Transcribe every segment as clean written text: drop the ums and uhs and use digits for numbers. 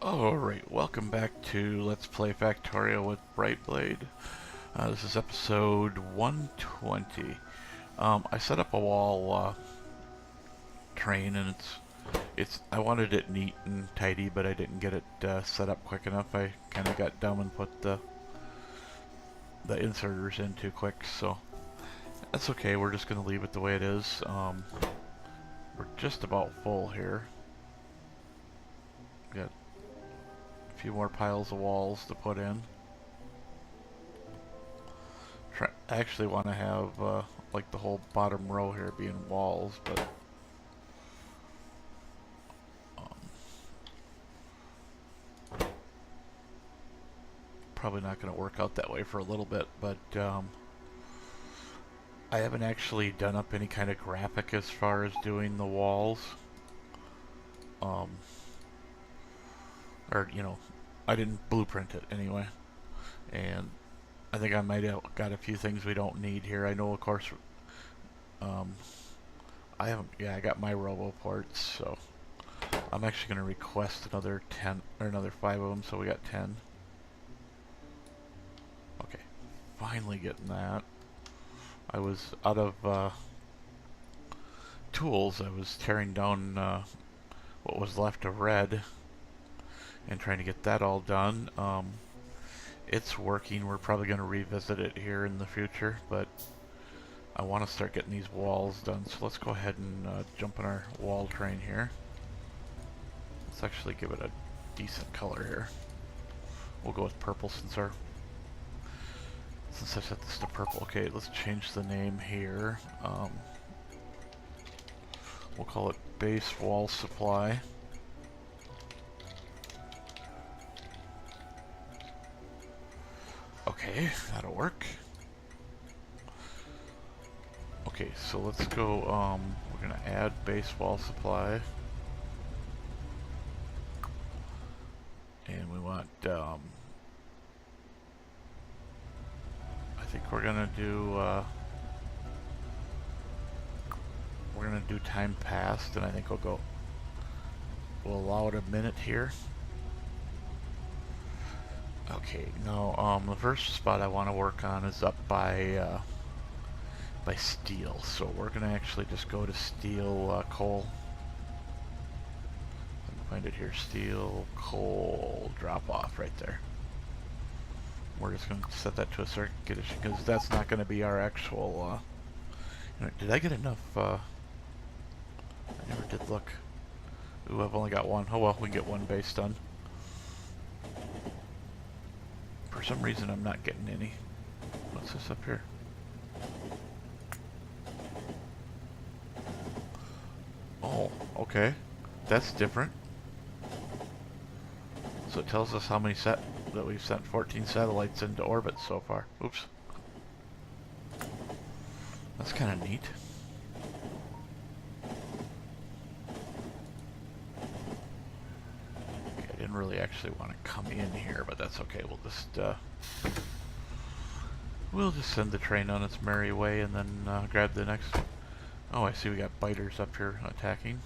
Alright, welcome back to Let's Play Factorio with Brightblade. This is episode 120. I set up a wall train and I wanted it neat and tidy, but I didn't get it set up quick enough. I kind of got dumb and put the inserters in too quick, so that's okay. We're just going to leave it the way it is. We're just about full here. Got a few more piles of walls to put in. I actually want to have like the whole bottom row here being walls, but probably not going to work out that way for a little bit. But I haven't actually done up any kind of graphic as far as doing the walls. Or, you know, I didn't blueprint it anyway. And I think I might have got a few things we don't need here. I know, of course, I haven't, yeah, I got my robo ports, so I'm actually going to request another 10, or another 5 of them, so we got 10. Okay, finally getting that. I was out of tools. I was tearing down what was left of red and trying to get that all done. It's working. We're probably going to revisit it here in the future, but I want to start getting these walls done. So let's go ahead and jump in our wall train here. Let's actually give it a decent color here. We'll go with purple since I set this to purple. Okay, let's change the name here. We'll call it base wall supply. Okay, that'll work. Okay, so let's go, we're gonna add base wall supply. And we want, I think we're gonna do time passed, and I think we'll allow it a minute here. Okay, now the first spot I want to work on is up by steel, so we're gonna actually just go to steel coal. Let me find it here. Steel coal drop off right there. We're just gonna set that to a certain condition because that's not gonna be our actual. Did I get enough? I never did look. Ooh, I've only got one. Oh well, we can get one base done. For some reason, I'm not getting any. What's this up here? Oh, okay. That's different. So it tells us how many that we've sent 14 satellites into orbit so far. Oops. That's kind of neat. Okay, I didn't really actually want to come in here, but that's okay. We'll just send the train on its merry way and then grab the next. Oh, I see we got biters up here attacking.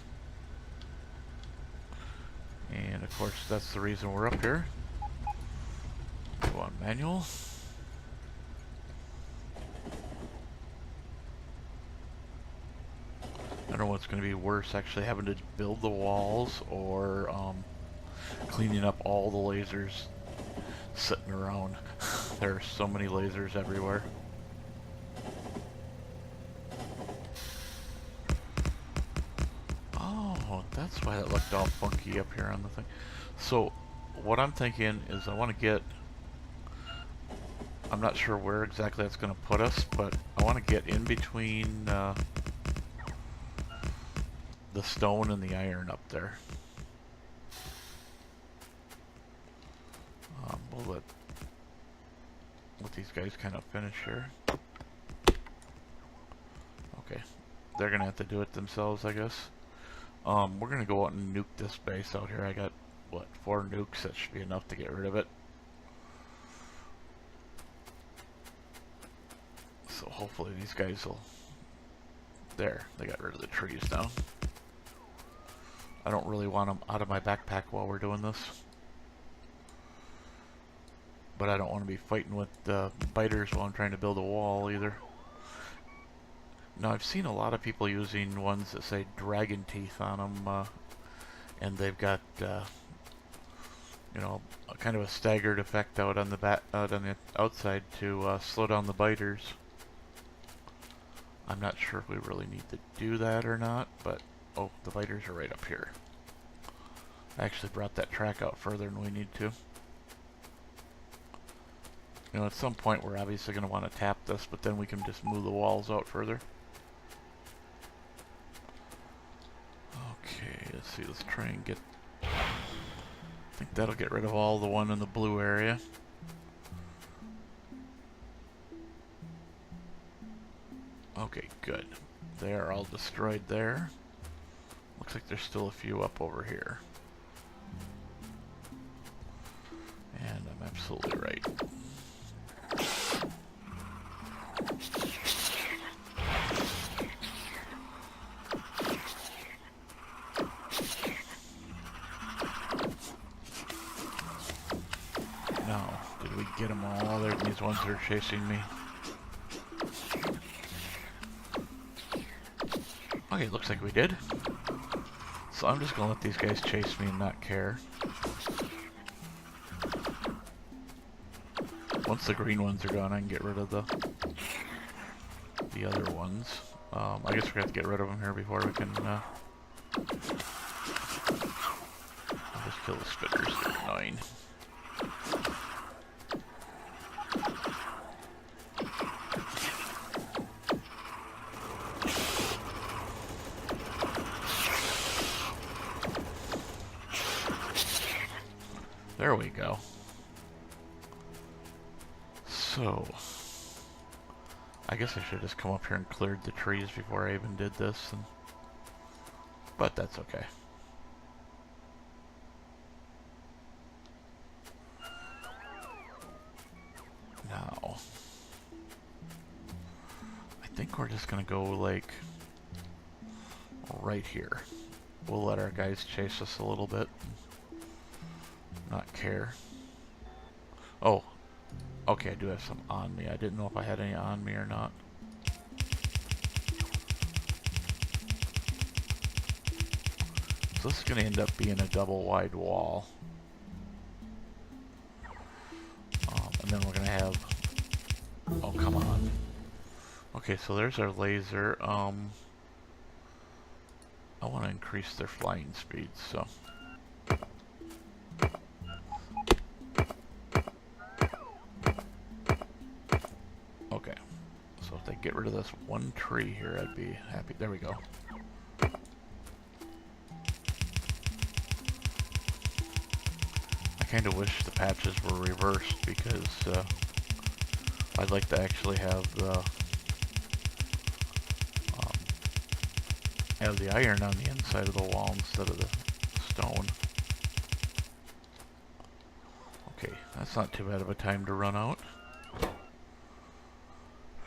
And of course, that's the reason we're up here. Go on manual. I don't know what's going to be worse, actually having to build the walls or cleaning up all the lasers sitting around. There are so many lasers everywhere. Oh, that's why it looked all funky up here on the thing. So, what I'm thinking is I want to get... I'm not sure where exactly that's going to put us, but I want to get in between the stone and the iron up there. We'll let these guys kind of finish here. Okay, they're going to have to do it themselves, I guess. We're gonna go out and nuke this base out here. I got, what, 4 nukes? That should be enough to get rid of it. So hopefully these guys will... There, they got rid of the trees now. I don't really want them out of my backpack while we're doing this. but I don't want to be fighting with biters while I'm trying to build a wall either. Now I've seen a lot of people using ones that say dragon teeth on them, and they've got you know, kind of a staggered effect out on the outside to slow down the biters. I'm not sure if we really need to do that or not, but oh, the biters are right up here. I actually brought that track out further than we need to. You know, at some point we're obviously going to want to tap this, but then we can just move the walls out further. Okay, let's see, let's try and get... I think that'll get rid of all the one in the blue area. Okay, good. They are all destroyed there. Looks like there's still a few up over here. And I'm absolutely right. Now, did we get them all? There are these ones that are chasing me. Okay, looks like we did. So I'm just gonna let these guys chase me and not care. Once the green ones are gone, I can get rid of the other ones. I guess we're gonna have to get rid of them here before we can. I'll just kill the spitters. They're annoying. There we go. So, I guess I should have just come up here and cleared the trees before I even did this, but that's okay. Now, I think we're just gonna go like right here. We'll let our guys chase us a little bit. Not care. Oh, okay, I do have some on me. I didn't know if I had any on me or not. So this is going to end up being a double wide wall. And then we're going to have... Oh, come on. Okay, so there's our laser. I want to increase their flying speed, so... Okay, so if they get rid of this one tree here, I'd be happy. There we go. I kind of wish the patches were reversed because I'd like to actually have the iron on the inside of the wall instead of the stone. Okay, that's not too bad of a time to run out.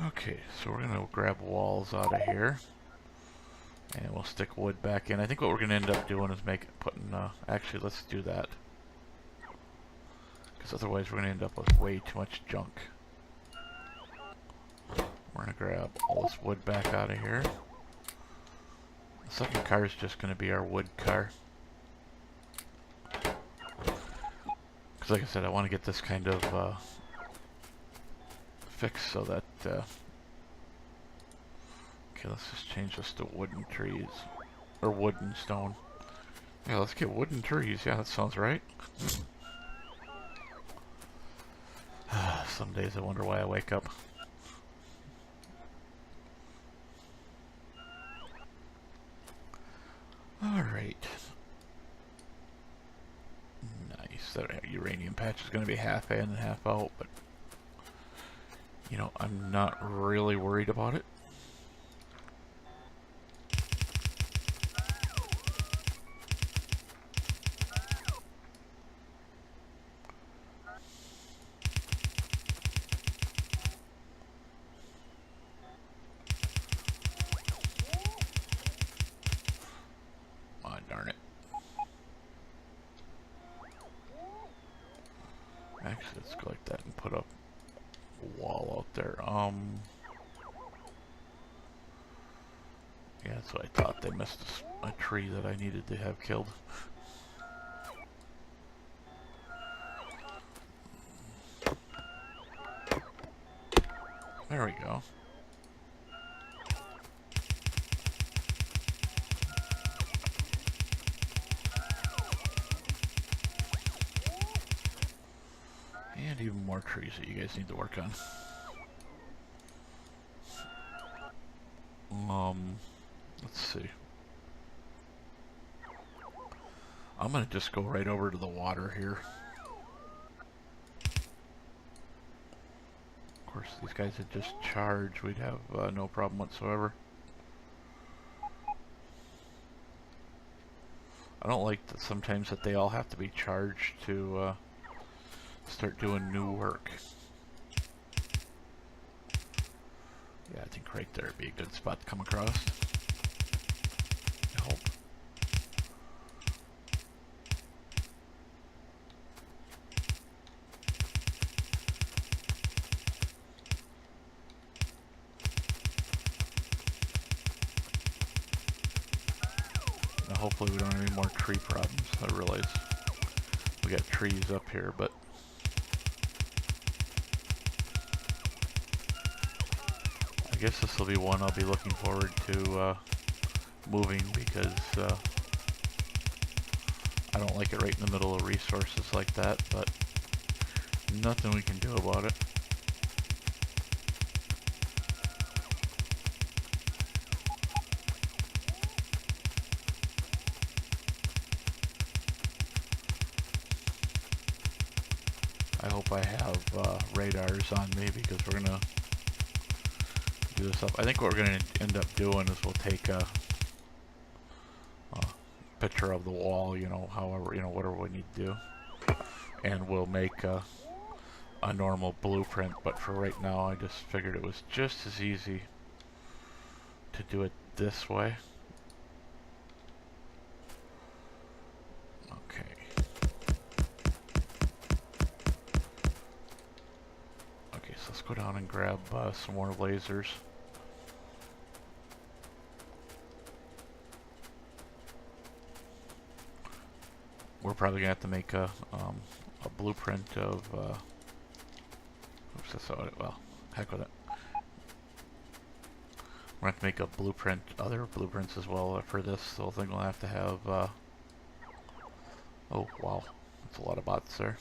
Okay, so we're gonna grab walls out of here, and we'll stick wood back in. I think what we're gonna end up doing is putting. Actually, let's do that, because otherwise we're gonna end up with way too much junk. We're gonna grab all this wood back out of here. The second car is just gonna be our wood car, because like I said, I want to get this kind of fixed so that okay, let's just change this to wooden trees or wood and stone. Yeah, let's get wooden trees. Yeah, that sounds right. Some days I wonder why I wake up. Alright. Nice. That uranium patch is going to be half in and half out, but you know, I'm not really worried about it. Actually, let's go like that and put up a wall out there. Yeah, that's what I thought. They missed a tree that I needed to have killed. There we go. And even more trees that you guys need to work on. Let's see. I'm gonna just go right over to the water here. Of course, these guys had just charged. We'd have no problem whatsoever. I don't like that sometimes that they all have to be charged to start doing new work. Yeah, I think right there would be a good spot to come across. I hope. Now hopefully we don't have any more tree problems. I realize we got trees up here, but I guess this will be one I'll be looking forward to moving, because I don't like it right in the middle of resources like that, but nothing we can do about it. I hope I have radars on me, because we're gonna do this up. I think what we're gonna end up doing is we'll take a picture of the wall, you know, however, you know, whatever we need to do, and we'll make a normal blueprint. But for right now, I just figured it was just as easy to do it this way. Okay. Okay, so let's go down and grab some more lasers. We're probably gonna have to make a blueprint of. Oops, that's not it. Well, heck with it. We're gonna have to make a blueprint, other blueprints as well for this whole thing. We'll have to have. Oh wow, that's a lot of bots there.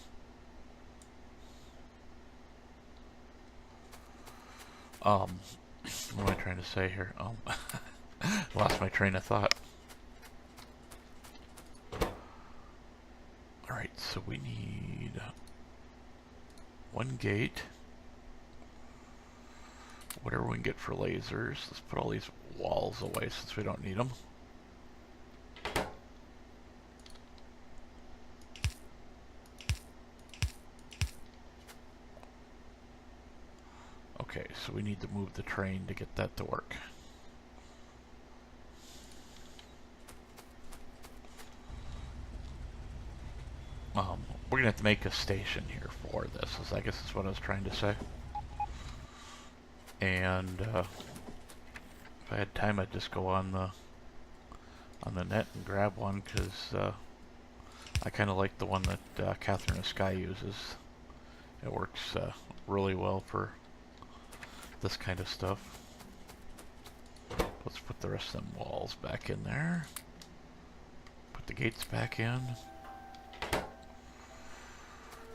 What am I trying to say here? Lost my train of thought. Alright, so we need one gate. Whatever we can get for lasers. Let's put all these walls away since we don't need them. Okay, so we need to move the train to get that to work. We're gonna have to make a station here for this, I guess that's what I was trying to say. And if I had time, I'd just go on the net and grab one, because I kind of like the one that Catherine of Sky uses. It works really well for this kind of stuff. Let's put the rest of them walls back in there. Put the gates back in.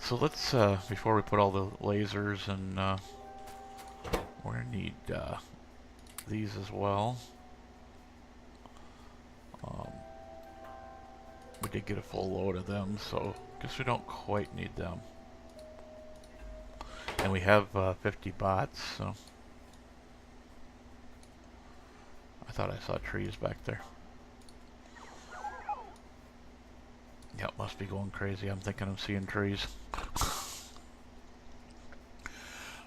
So let's, before we put all the lasers, and we're gonna need these as well. We did get a full load of them, so I guess we don't quite need them. And we have 50 bots, so I thought I saw trees back there. Yeah, it must be going crazy. I'm thinking I'm seeing trees.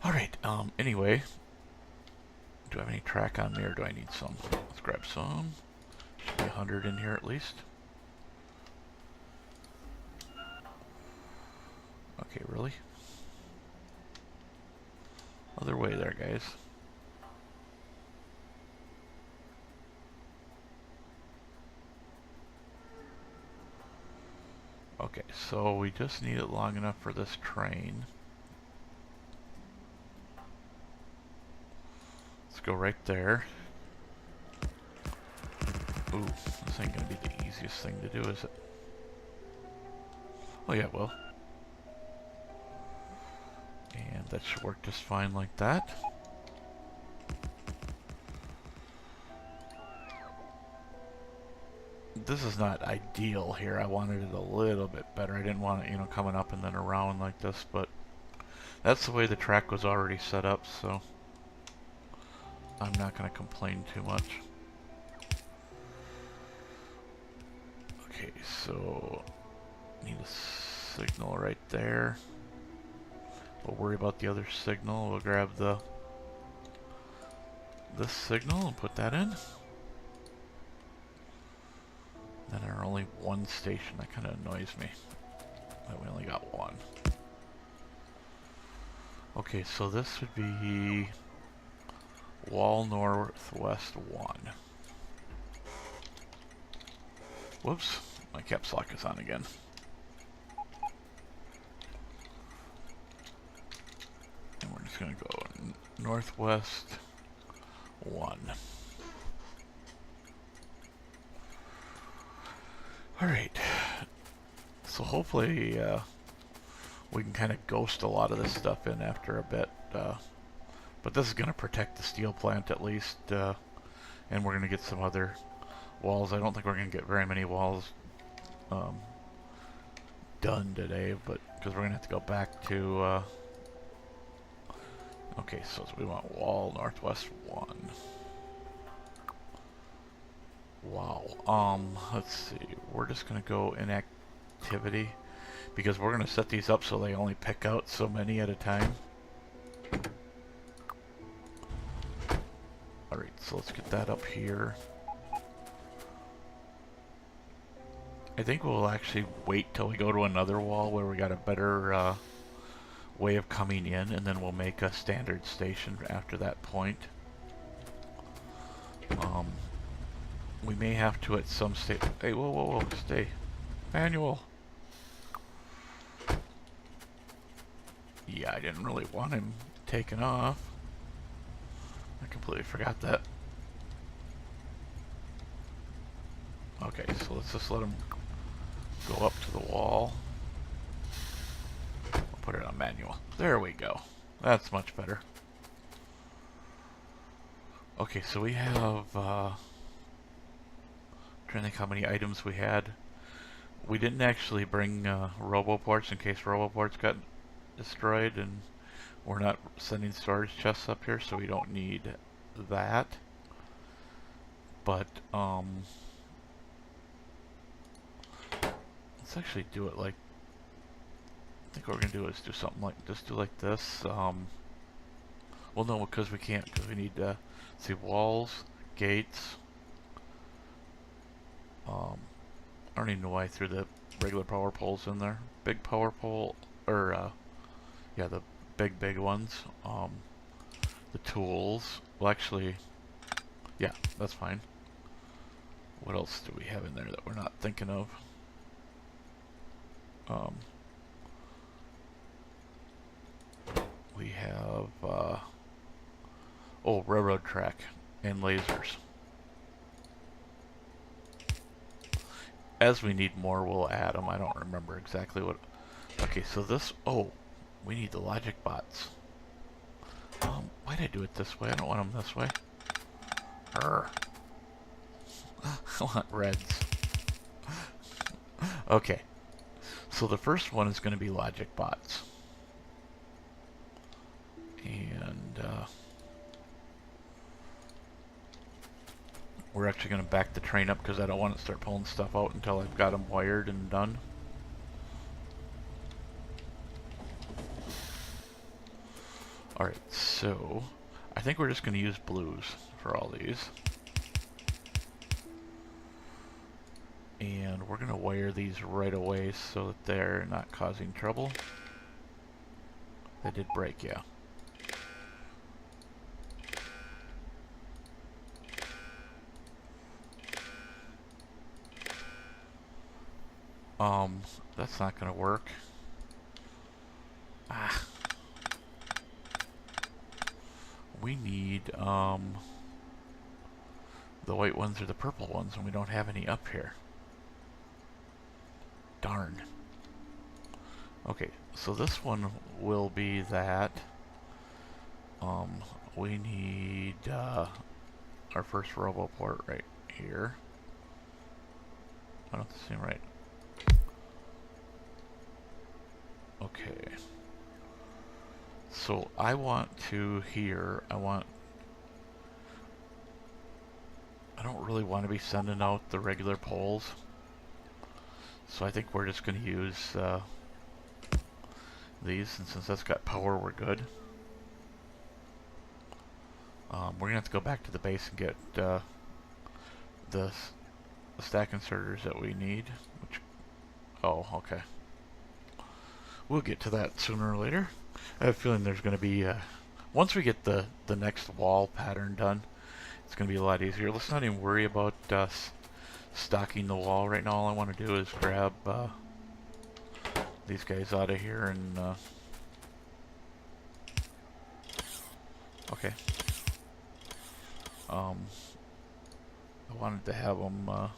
Alright, anyway. Do I have any track on me, or do I need some? Let's grab some. Should be 100 in here at least. Okay, really? other way there, guys. Okay, so we just need it long enough for this train. Let's go right there. Ooh, this ain't gonna be the easiest thing to do, is it? Oh yeah, well. And that should work just fine like that. This is not ideal here. I wanted it a little bit better. I didn't want it, you know, coming up and then around like this, but that's the way the track was already set up, so I'm not going to complain too much. Okay, so need a signal right there. We'll worry about the other signal. We'll grab this signal and put that in. Then there are only one station. That kind of annoys me that we only got one. Okay, so this would be wall northwest 1. Whoops, my caps lock is on again. And we're just going to go northwest 1. Alright, so hopefully we can kind of ghost a lot of this stuff in after a bit, but this is going to protect the steel plant at least, and we're going to get some other walls. I don't think we're going to get very many walls done today, but because we're going to have to go back to, okay, so we want wall northwest 1. Wow, let's see, we're just gonna go in activity because we're gonna set these up so they only pick out so many at a time. Alright, so let's get that up here. I think we'll actually wait till we go to another wall where we got a better way of coming in, and then we'll make a standard station after that point. We may have to at some stage. Hey, whoa, whoa, whoa, stay. Manual. Yeah, I didn't really want him taken off. I completely forgot that. Okay, so let's just let him go up to the wall. We'll put it on manual. There we go. That's much better. Okay, so we have, trying to think how many items we had. We didn't actually bring roboports in case roboports got destroyed, and we're not sending storage chests up here, so we don't need that. But let's actually do it like, I think what we're gonna do is do something like, just do like this. Well, no, because we can't, because we need see walls, gates. I don't even know why I threw the regular power poles in there. Big power pole, or yeah, the big ones. The tools. Well, actually, yeah, that's fine. What else do we have in there that we're not thinking of? We have oh, railroad track and lasers. As we need more, we'll add them. I don't remember exactly what. Okay, so this. Oh, we need the logic bots. Why did I do it this way? I don't want them this way. Urgh. I want reds. Okay, so the first one is going to be logic bots, and we're actually going to back the train up because I don't want to start pulling stuff out until I've got them wired and done. Alright, so I think we're just going to use blues for all these. And we're going to wire these right away so that they're not causing trouble. They did break, yeah. That's not gonna work. Ah. We need, the white ones or the purple ones, and we don't have any up here. Darn. Okay, so this one will be that. We need, our first robo port right here. I don't seem right. Okay. So I want to here, I don't really want to be sending out the regular poles. So I think we're just going to use these, and since that's got power, we're good. We're going to have to go back to the base and get the stack inserters that we need. Which, oh, okay. We'll get to that sooner or later. I have a feeling there's going to be, once we get the next wall pattern done, it's going to be a lot easier. Let's not even worry about stocking the wall right now. All I want to do is grab these guys out of here and okay. I wanted to have them I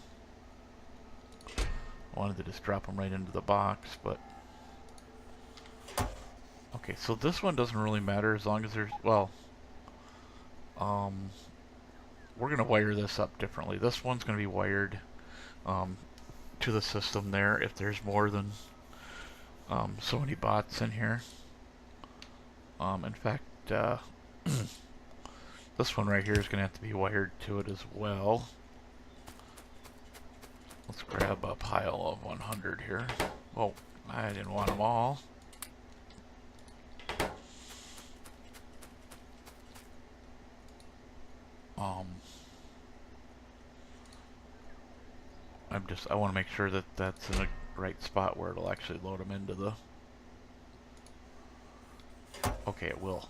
wanted to just drop them right into the box, but okay, so this one doesn't really matter as long as there's, well, we're gonna wire this up differently. This one's gonna be wired to the system there if there's more than so many bots in here. In fact, this one right here is going to have to be wired to it as well. Let's grab a pile of 100 here. Oh, I didn't want them all. I want to make sure that that's in the right spot where it'll actually load them into the... Okay, it will.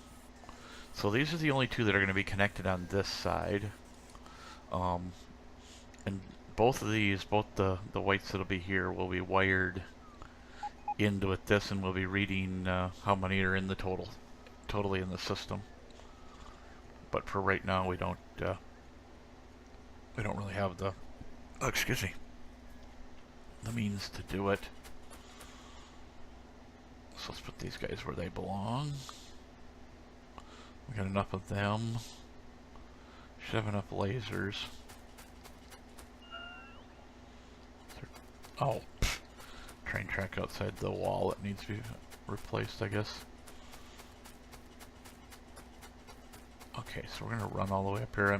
So these are the only two that are going to be connected on this side. And both of these, both the whites that'll be here, will be wired into with this, and we'll be reading how many are in the totally in the system. But for right now, we don't really have the, oh, excuse me, the means to do it. So let's put these guys where they belong. We got enough of them. Should have enough lasers. Oh, pff. Train track outside the wall that needs to be replaced, I guess. Okay, so we're gonna run all the way up here. I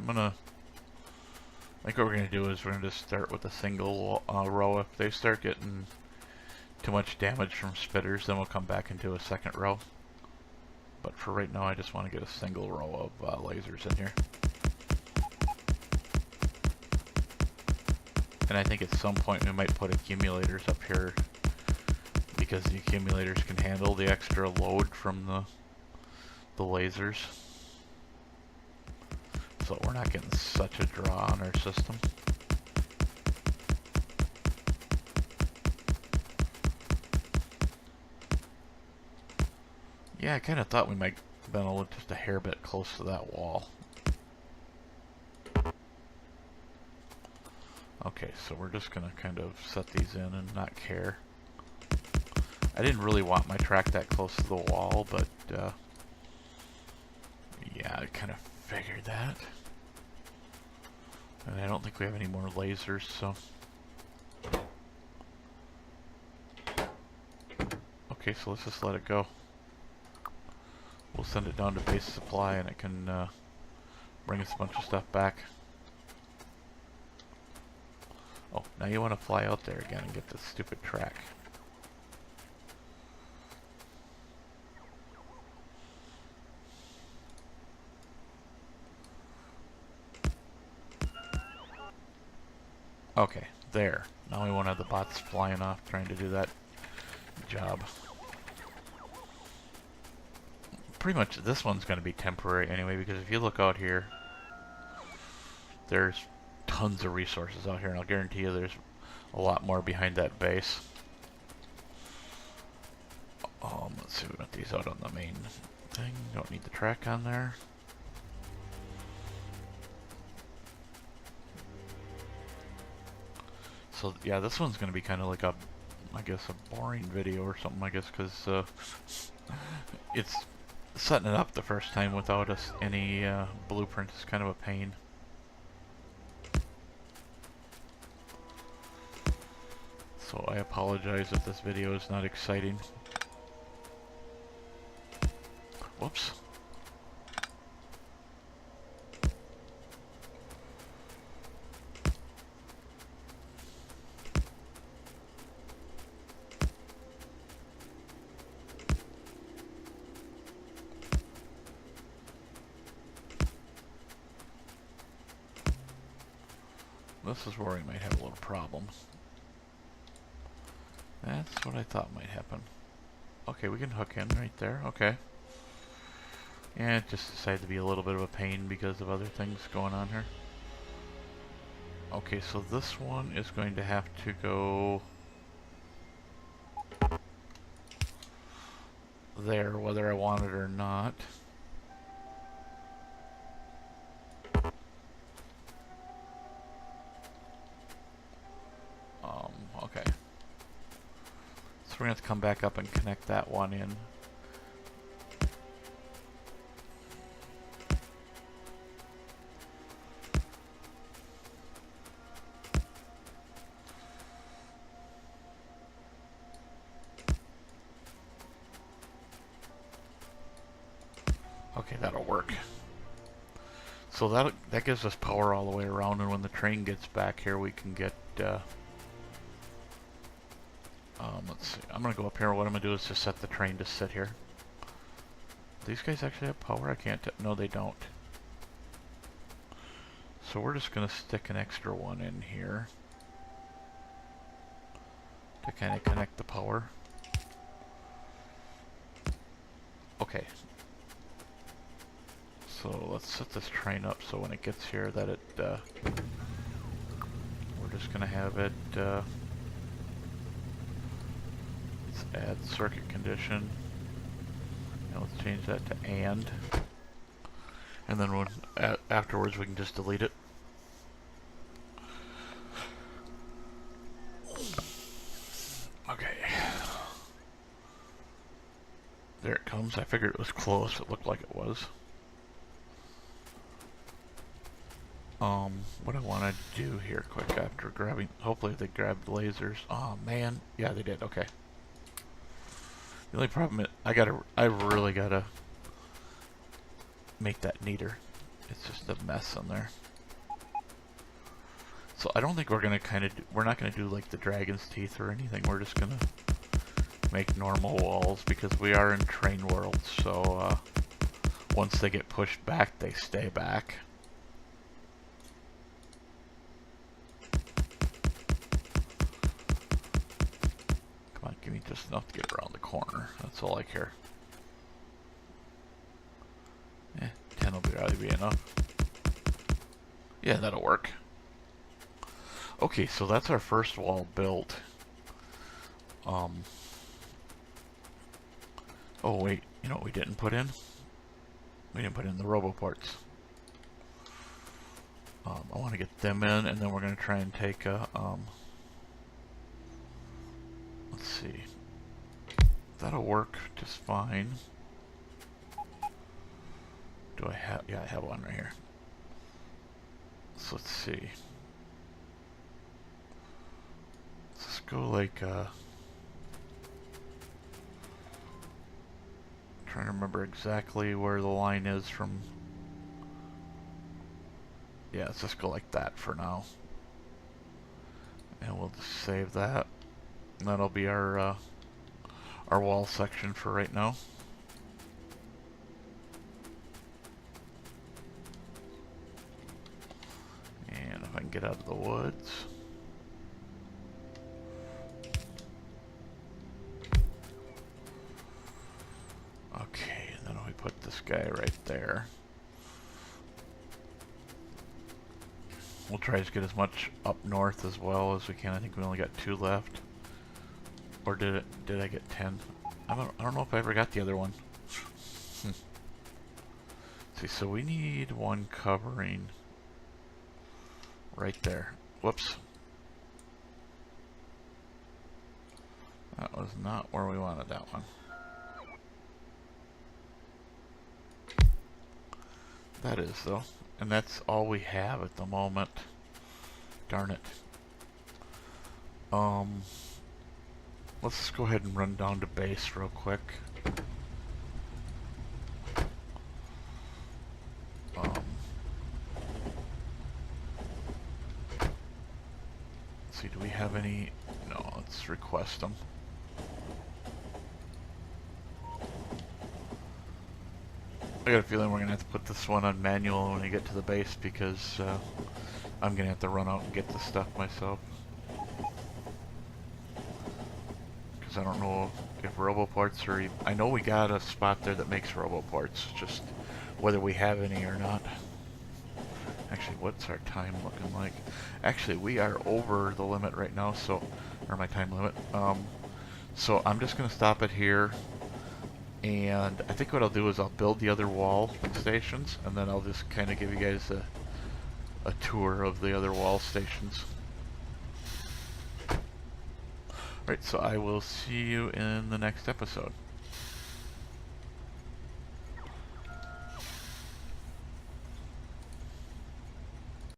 think what we're gonna do is we're gonna just start with a single row. If they start getting too much damage from spitters, then we'll come back and do a second row. But for right now, I just want to get a single row of lasers in here. And I think at some point we might put accumulators up here, because the accumulators can handle the extra load from the lasers. So we're not getting such a draw on our system. Yeah, I kind of thought we might have been just a hair bit close to that wall. Okay, so we're just going to kind of set these in and not care. I didn't really want my track that close to the wall, but yeah, I kind of figured that. And I don't think we have any more lasers, so... Okay, so let's just let it go. We'll send it down to base supply and it can bring us a bunch of stuff back. Oh, now you want to fly out there again and get this stupid track. Okay, there. Now we won't have the bots flying off trying to do that job. Pretty much this one's going to be temporary anyway, because if you look out here, there's tons of resources out here, and I'll guarantee you there's a lot more behind that base. these out on the main thing. Don't need the track on there. So yeah, this one's going to be kind of like a, I guess, a boring video or something, I guess, because it's setting it up the first time without any blueprint is kind of a pain. So I apologize if this video is not exciting. Whoops. This is where we might have a little problem. That's what I thought might happen. Okay, we can hook in right there. Okay. Yeah, it just decided to be a little bit of a pain because of other things going on here. Okay, so this one is going to have to go there, whether I want it or not. Okay. So we're going to have to come back up and connect that one in. Okay, that'll work. So that gives us power all the way around, and when the train gets back here, we can get, let's see, I'm going to go up here. What I'm going to do is just set the train to sit here. These guys actually have power? I can't, no they don't. So we're just going to stick an extra one in here to kind of connect the power. Okay. So let's set this train up so when it gets here that it, we're just going to have it, let's add circuit condition, and let's change that to and then when, afterwards we can just delete it. Okay. There it comes. I figured it was close. It looked like it was. What I want to do here quick after grabbing, hopefully they grabbed lasers. Oh man, yeah they did, okay. The only problem is, I really gotta make that neater. It's just a mess in there. So I don't think we're gonna we're not gonna do like the dragon's teeth or anything. We're just gonna make normal walls because we are in train world, so once they get pushed back, they stay back. Give me just enough to get around the corner. That's all I care. 10 will probably be enough. Yeah, that'll work. Okay, so that's our first wall built. Oh wait, you know what we didn't put in? We didn't put in the robo parts. I want to get them in, and then we're going to try and take a, let's see. That'll work just fine. Do I have, yeah, I have one right here. So let's see. Let's go like, trying to remember exactly where the line is from. Yeah, let's just go like that for now. And we'll just save that. And that'll be our wall section for right now. And if I can get out of the woods. Okay, and then we put this guy right there. We'll try to get as much up north as well as we can. I think we only got 2 left. Or did I get 10? I don't know if I ever got the other one. See, so we need one covering right there. Whoops. That was not where we wanted that one. That is, though. And that's all we have at the moment. Darn it. Let's go ahead and run down to base real quick. Let's see, do we have any? No, let's request them. I got a feeling we're going to have to put this one on manual when we get to the base because I'm going to have to run out and get the stuff myself. Because I don't know if roboports are... I know we got a spot there that makes roboports, just whether we have any or not. Actually, what's our time looking like? Actually, we are over the limit right now, so... or my time limit. So I'm just going to stop it here. And I think what I'll do is I'll build the other wall stations, and then I'll just kind of give you guys a tour of the other wall stations. Alright, so I will see you in the next episode.